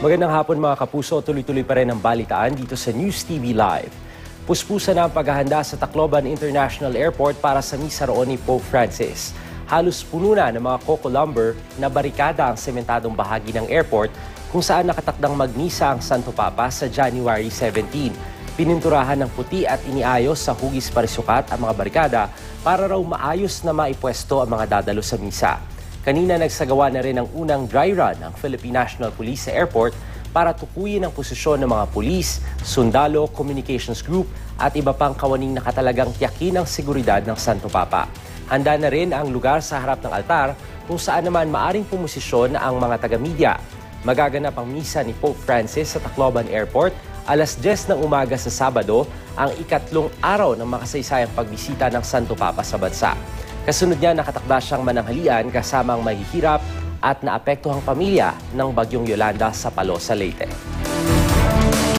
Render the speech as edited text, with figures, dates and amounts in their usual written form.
Magandang hapon mga kapuso, tuloy-tuloy pa rin ang balitaan dito sa News TV Live. Puspusan na ang paghahanda sa Tacloban International Airport para sa misa roon ni Pope Francis. Halos puno na ng mga coco lumber na barikada ang sementadong bahagi ng airport kung saan nakatakdang magmisa ang Santo Papa sa January 17. Pininturahan ng puti at iniayos sa hugis parisukat ang mga barikada para raw maayos na maipwesto ang mga dadalo sa misa. Kanina nagsagawa na rin ang unang dry run ng Philippine National Police sa airport para tukuyin ang posisyon ng mga pulis, sundalo, communications group at iba pang kawaning nakatalagang tiyakin ang seguridad ng Santo Papa. Handa na rin ang lugar sa harap ng altar kung saan naman maaring pumosisyon ang mga taga-media. Magaganap ang misa ni Pope Francis sa Tacloban Airport alas 10 ng umaga sa Sabado, ang ikatlong araw ng makasaysayang pagbisita ng Santo Papa sa bansa. Kasunod niya, nakatakda siyang mananghalian kasama ang mahihirap at naapektuhang pamilya ng Bagyong Yolanda sa Palosa, Leyte.